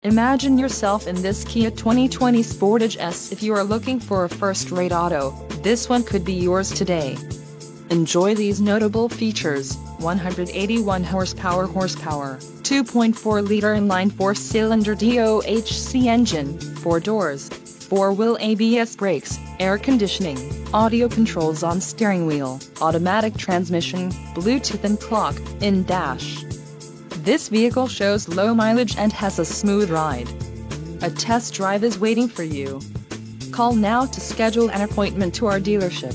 Imagine yourself in this Kia 2020 Sportage S. If you are looking for a first-rate auto, this one could be yours today. Enjoy these notable features: 181 horsepower, 2.4-liter inline four-cylinder DOHC engine, 4 doors, 4-wheel ABS brakes, air conditioning, audio controls on steering wheel, automatic transmission, Bluetooth and clock-in dash. This vehicle shows low mileage and has a smooth ride. A test drive is waiting for you. Call now to schedule an appointment to our dealership.